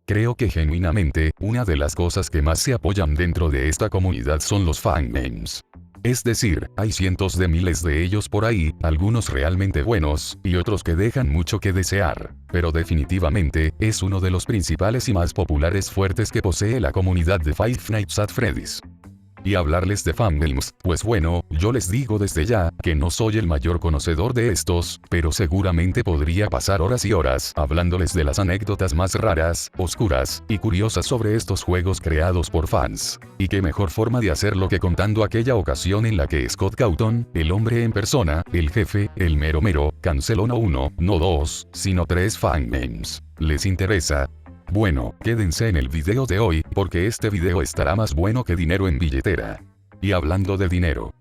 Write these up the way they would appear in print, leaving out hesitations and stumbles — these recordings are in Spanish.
Creo que genuinamente, una de las cosas que más se apoyan dentro de esta comunidad son los fangames. Es decir, hay cientos de miles de ellos por ahí, algunos realmente buenos, y otros que dejan mucho que desear. Pero definitivamente, es uno de los principales y más populares fuertes que posee la comunidad de Five Nights at Freddy's. Y hablarles de fangames, pues bueno, yo les digo desde ya, que no soy el mayor conocedor de estos, pero seguramente podría pasar horas y horas hablándoles de las anécdotas más raras, oscuras, y curiosas sobre estos juegos creados por fans. Y qué mejor forma de hacerlo que contando aquella ocasión en la que Scott Cawthon, el hombre en persona, el jefe, el mero mero, canceló no uno, no dos, sino 3 fangames. ¿Les interesa? Bueno, quédense en el video de hoy, porque este video estará más bueno que dinero en billetera. Y hablando de dinero.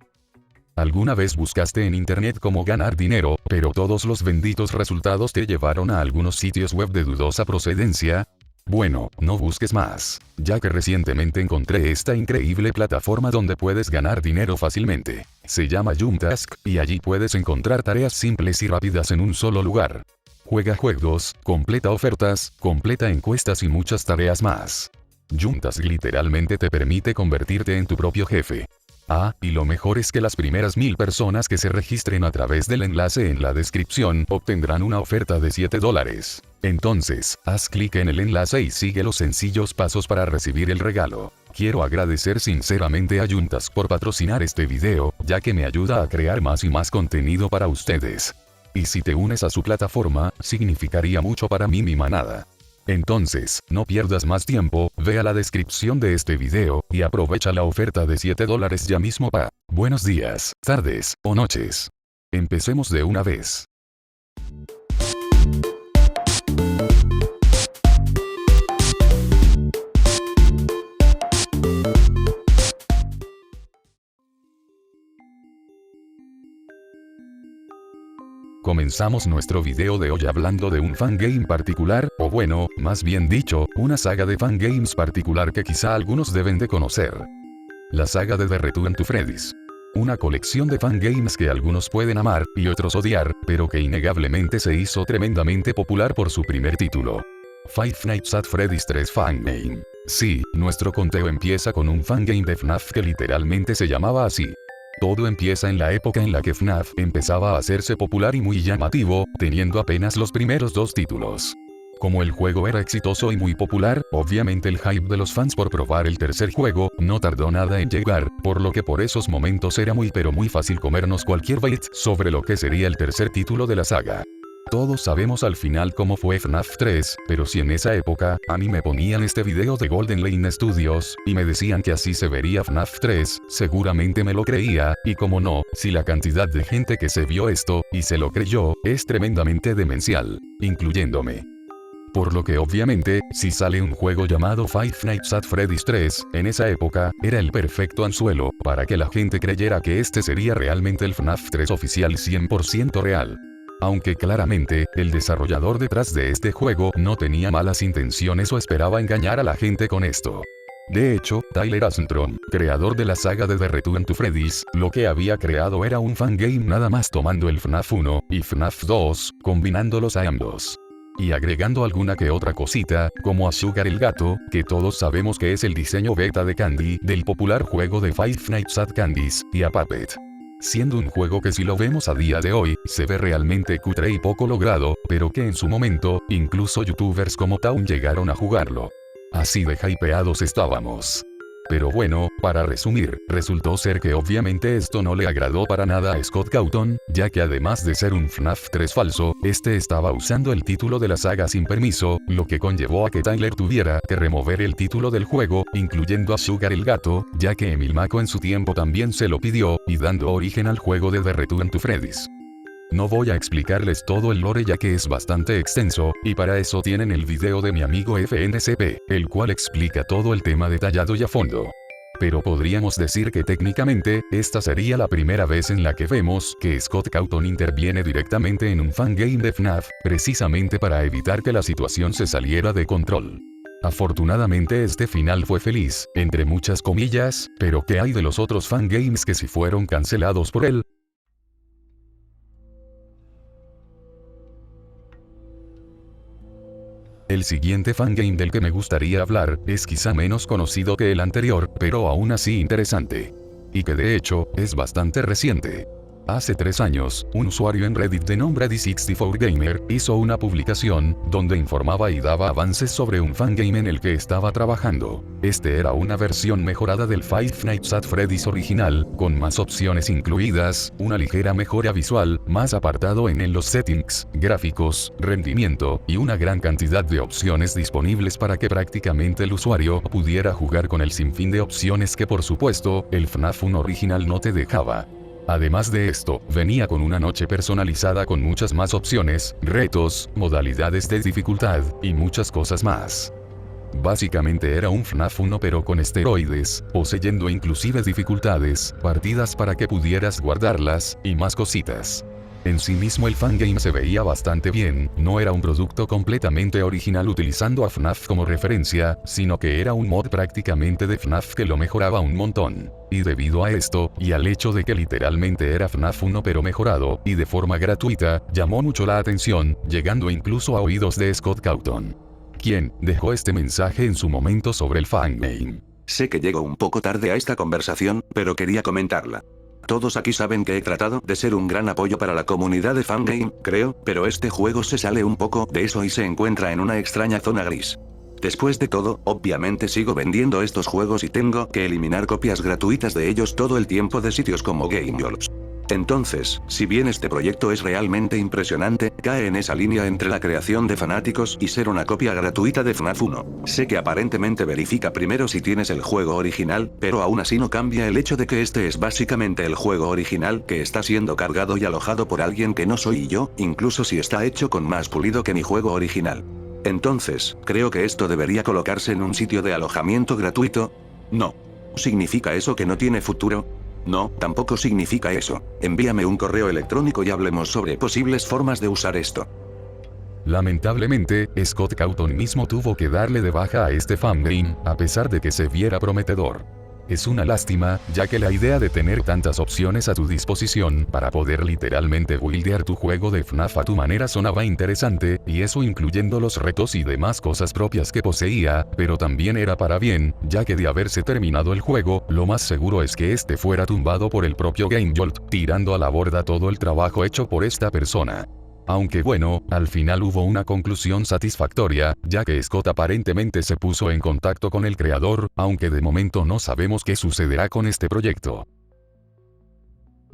¿Alguna vez buscaste en internet cómo ganar dinero, pero todos los benditos resultados te llevaron a algunos sitios web de dudosa procedencia? Bueno, no busques más, ya que recientemente encontré esta increíble plataforma donde puedes ganar dinero fácilmente. Se llama Joomtask, y allí puedes encontrar tareas simples y rápidas en un solo lugar. Juega juegos, completa ofertas, completa encuestas y muchas tareas más. Joomtask literalmente te permite convertirte en tu propio jefe. Ah, y lo mejor es que las primeras 1000 personas que se registren a través del enlace en la descripción obtendrán una oferta de $7. Entonces, haz clic en el enlace y sigue los sencillos pasos para recibir el regalo. Quiero agradecer sinceramente a Joomtask por patrocinar este video, ya que me ayuda a crear más y más contenido para ustedes. Y si te unes a su plataforma, significaría mucho para mí mi manada. Entonces, no pierdas más tiempo, ve a la descripción de este video, y aprovecha la oferta de $7 ya mismo pa. Buenos días, tardes, o noches. Empecemos de una vez. Comenzamos nuestro video de hoy hablando de un fangame particular, o bueno, más bien dicho, una saga de fangames particular que quizá algunos deben de conocer. La saga de The Return to Freddy's. Una colección de fangames que algunos pueden amar, y otros odiar, pero que innegablemente se hizo tremendamente popular por su primer título. Five Nights at Freddy's 3 Fangame. Sí, nuestro conteo empieza con un fangame de FNAF que literalmente se llamaba así. Todo empieza en la época en la que FNAF empezaba a hacerse popular y muy llamativo, teniendo apenas los primeros 2 títulos. Como el juego era exitoso y muy popular, obviamente el hype de los fans por probar el tercer juego no tardó nada en llegar, por lo que por esos momentos era muy pero muy fácil comernos cualquier bait sobre lo que sería el tercer título de la saga. Todos sabemos al final cómo fue FNAF 3, pero si en esa época, a mí me ponían este video de Golden Lane Studios, y me decían que así se vería FNAF 3, seguramente me lo creía, y como no, si la cantidad de gente que se vio esto, y se lo creyó, es tremendamente demencial, incluyéndome. Por lo que obviamente, si sale un juego llamado Five Nights at Freddy's 3, en esa época, era el perfecto anzuelo, para que la gente creyera que este sería realmente el FNAF 3 oficial 100% real. Aunque claramente, el desarrollador detrás de este juego no tenía malas intenciones o esperaba engañar a la gente con esto. De hecho, Tyler Asentron, creador de la saga de The Return to Freddy's, lo que había creado era un fangame nada más tomando el FNAF 1 y FNAF 2, combinándolos a ambos. Y agregando alguna que otra cosita, como a Sugar el gato, que todos sabemos que es el diseño beta de Candy del popular juego de Five Nights at Candy's, y a Puppet. Siendo un juego que si lo vemos a día de hoy, se ve realmente cutre y poco logrado, pero que en su momento, incluso youtubers como Town llegaron a jugarlo. Así de hypeados estábamos. Pero bueno, para resumir, resultó ser que obviamente esto no le agradó para nada a Scott Cawthon, ya que además de ser un FNAF 3 falso, este estaba usando el título de la saga sin permiso, lo que conllevó a que Tyler tuviera que remover el título del juego, incluyendo a Sugar el gato, ya que Emil Mako en su tiempo también se lo pidió, y dando origen al juego de The Return to Freddy's. No voy a explicarles todo el lore ya que es bastante extenso, y para eso tienen el video de mi amigo FNCP, el cual explica todo el tema detallado y a fondo. Pero podríamos decir que técnicamente, esta sería la primera vez en la que vemos que Scott Cawthon interviene directamente en un fangame de FNAF, precisamente para evitar que la situación se saliera de control. Afortunadamente este final fue feliz, entre muchas comillas, pero ¿qué hay de los otros fangames que sí fueron cancelados por él? El El siguiente fangame del que me gustaría hablar es quizá menos conocido que el anterior, pero aún así interesante. Y que de hecho, es bastante reciente. Hace 3 años, un usuario en Reddit de nombre D64Gamer hizo una publicación donde informaba y daba avances sobre un fangame en el que estaba trabajando. Este era una versión mejorada del Five Nights at Freddy's original, con más opciones incluidas, una ligera mejora visual, más apartado en los settings, gráficos, rendimiento, y una gran cantidad de opciones disponibles para que prácticamente el usuario pudiera jugar con el sinfín de opciones que por supuesto, el FNAF 1 original no te dejaba. Además de esto, venía con una noche personalizada con muchas más opciones, retos, modalidades de dificultad, y muchas cosas más. Básicamente era un FNAF 1 pero con esteroides, poseyendo inclusive dificultades, partidas para que pudieras guardarlas, y más cositas. En sí mismo el fangame se veía bastante bien, no era un producto completamente original utilizando a FNAF como referencia, sino que era un mod prácticamente de FNAF que lo mejoraba un montón. Y debido a esto, y al hecho de que literalmente era FNAF 1 pero mejorado, y de forma gratuita, llamó mucho la atención, llegando incluso a oídos de Scott Cawthon, quien dejó este mensaje en su momento sobre el fangame. Sé que llego un poco tarde a esta conversación, pero quería comentarla. Todos aquí saben que he tratado de ser un gran apoyo para la comunidad de fangame, creo, pero este juego se sale un poco de eso y se encuentra en una extraña zona gris. Después de todo, obviamente sigo vendiendo estos juegos y tengo que eliminar copias gratuitas de ellos todo el tiempo de sitios como GameJolt. Entonces, si bien este proyecto es realmente impresionante, cae en esa línea entre la creación de fanáticos y ser una copia gratuita de FNAF 1. Sé que aparentemente verifica primero si tienes el juego original, pero aún así no cambia el hecho de que este es básicamente el juego original que está siendo cargado y alojado por alguien que no soy yo, incluso si está hecho con más pulido que mi juego original. Entonces, creo que esto debería colocarse en un sitio de alojamiento gratuito. No. ¿Significa eso que no tiene futuro? No, tampoco significa eso. Envíame un correo electrónico y hablemos sobre posibles formas de usar esto. Lamentablemente, Scott Cawthon mismo tuvo que darle de baja a este fangame, a pesar de que se viera prometedor. Es una lástima, ya que la idea de tener tantas opciones a tu disposición para poder literalmente buildear tu juego de FNAF a tu manera sonaba interesante, y eso incluyendo los retos y demás cosas propias que poseía, pero también era para bien, ya que de haberse terminado el juego, lo más seguro es que este fuera tumbado por el propio GameJolt, tirando a la borda todo el trabajo hecho por esta persona. Aunque bueno, al final hubo una conclusión satisfactoria, ya que Scott aparentemente se puso en contacto con el creador, aunque de momento no sabemos qué sucederá con este proyecto.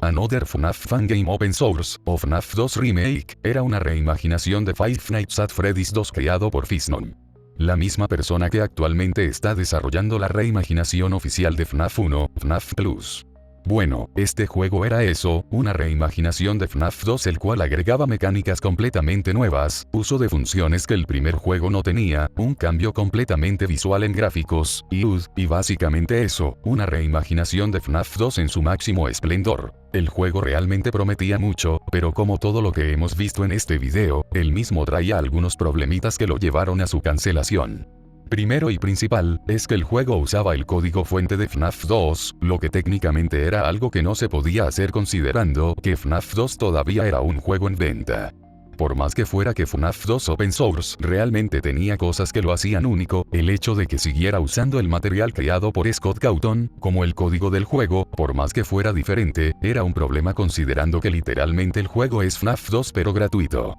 Another FNAF Fangame Open Source, o FNAF 2 Remake, era una reimaginación de Five Nights at Freddy's 2 creado por Fiznon, la misma persona que actualmente está desarrollando la reimaginación oficial de FNAF 1, FNAF Plus. Bueno, este juego era eso, una reimaginación de FNAF 2 el cual agregaba mecánicas completamente nuevas, uso de funciones que el primer juego no tenía, un cambio completamente visual en gráficos, y básicamente eso, una reimaginación de FNAF 2 en su máximo esplendor. El juego realmente prometía mucho, pero como todo lo que hemos visto en este video, el mismo traía algunos problemitas que lo llevaron a su cancelación. Primero y principal, es que el juego usaba el código fuente de FNAF 2, lo que técnicamente era algo que no se podía hacer considerando que FNAF 2 todavía era un juego en venta. Por más que fuera que FNAF 2 Open Source realmente tenía cosas que lo hacían único, el hecho de que siguiera usando el material creado por Scott Cawthon, como el código del juego, por más que fuera diferente, era un problema considerando que literalmente el juego es FNAF 2 pero gratuito.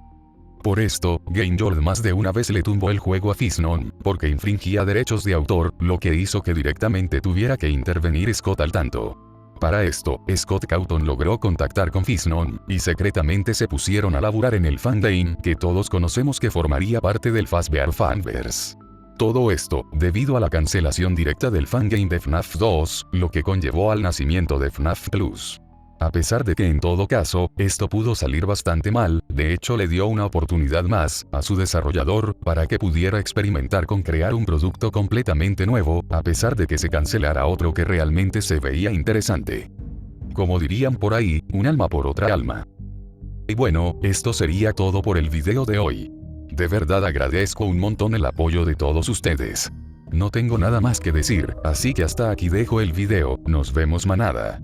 Por esto, GameJolt más de una vez le tumbó el juego a Fiznon, porque infringía derechos de autor, lo que hizo que directamente tuviera que intervenir Scott al tanto. Para esto, Scott Cawthon logró contactar con Fiznon, y secretamente se pusieron a laburar en el fangame que todos conocemos que formaría parte del Fazbear Fanverse. Todo esto, debido a la cancelación directa del fangame de FNAF 2, lo que conllevó al nacimiento de FNAF Plus. A pesar de que en todo caso, esto pudo salir bastante mal, de hecho le dio una oportunidad más a su desarrollador para que pudiera experimentar con crear un producto completamente nuevo, a pesar de que se cancelara otro que realmente se veía interesante. Como dirían por ahí, un alma por otra alma. Y bueno, esto sería todo por el video de hoy. De verdad agradezco un montón el apoyo de todos ustedes. No tengo nada más que decir, así que hasta aquí dejo el video, nos vemos manada.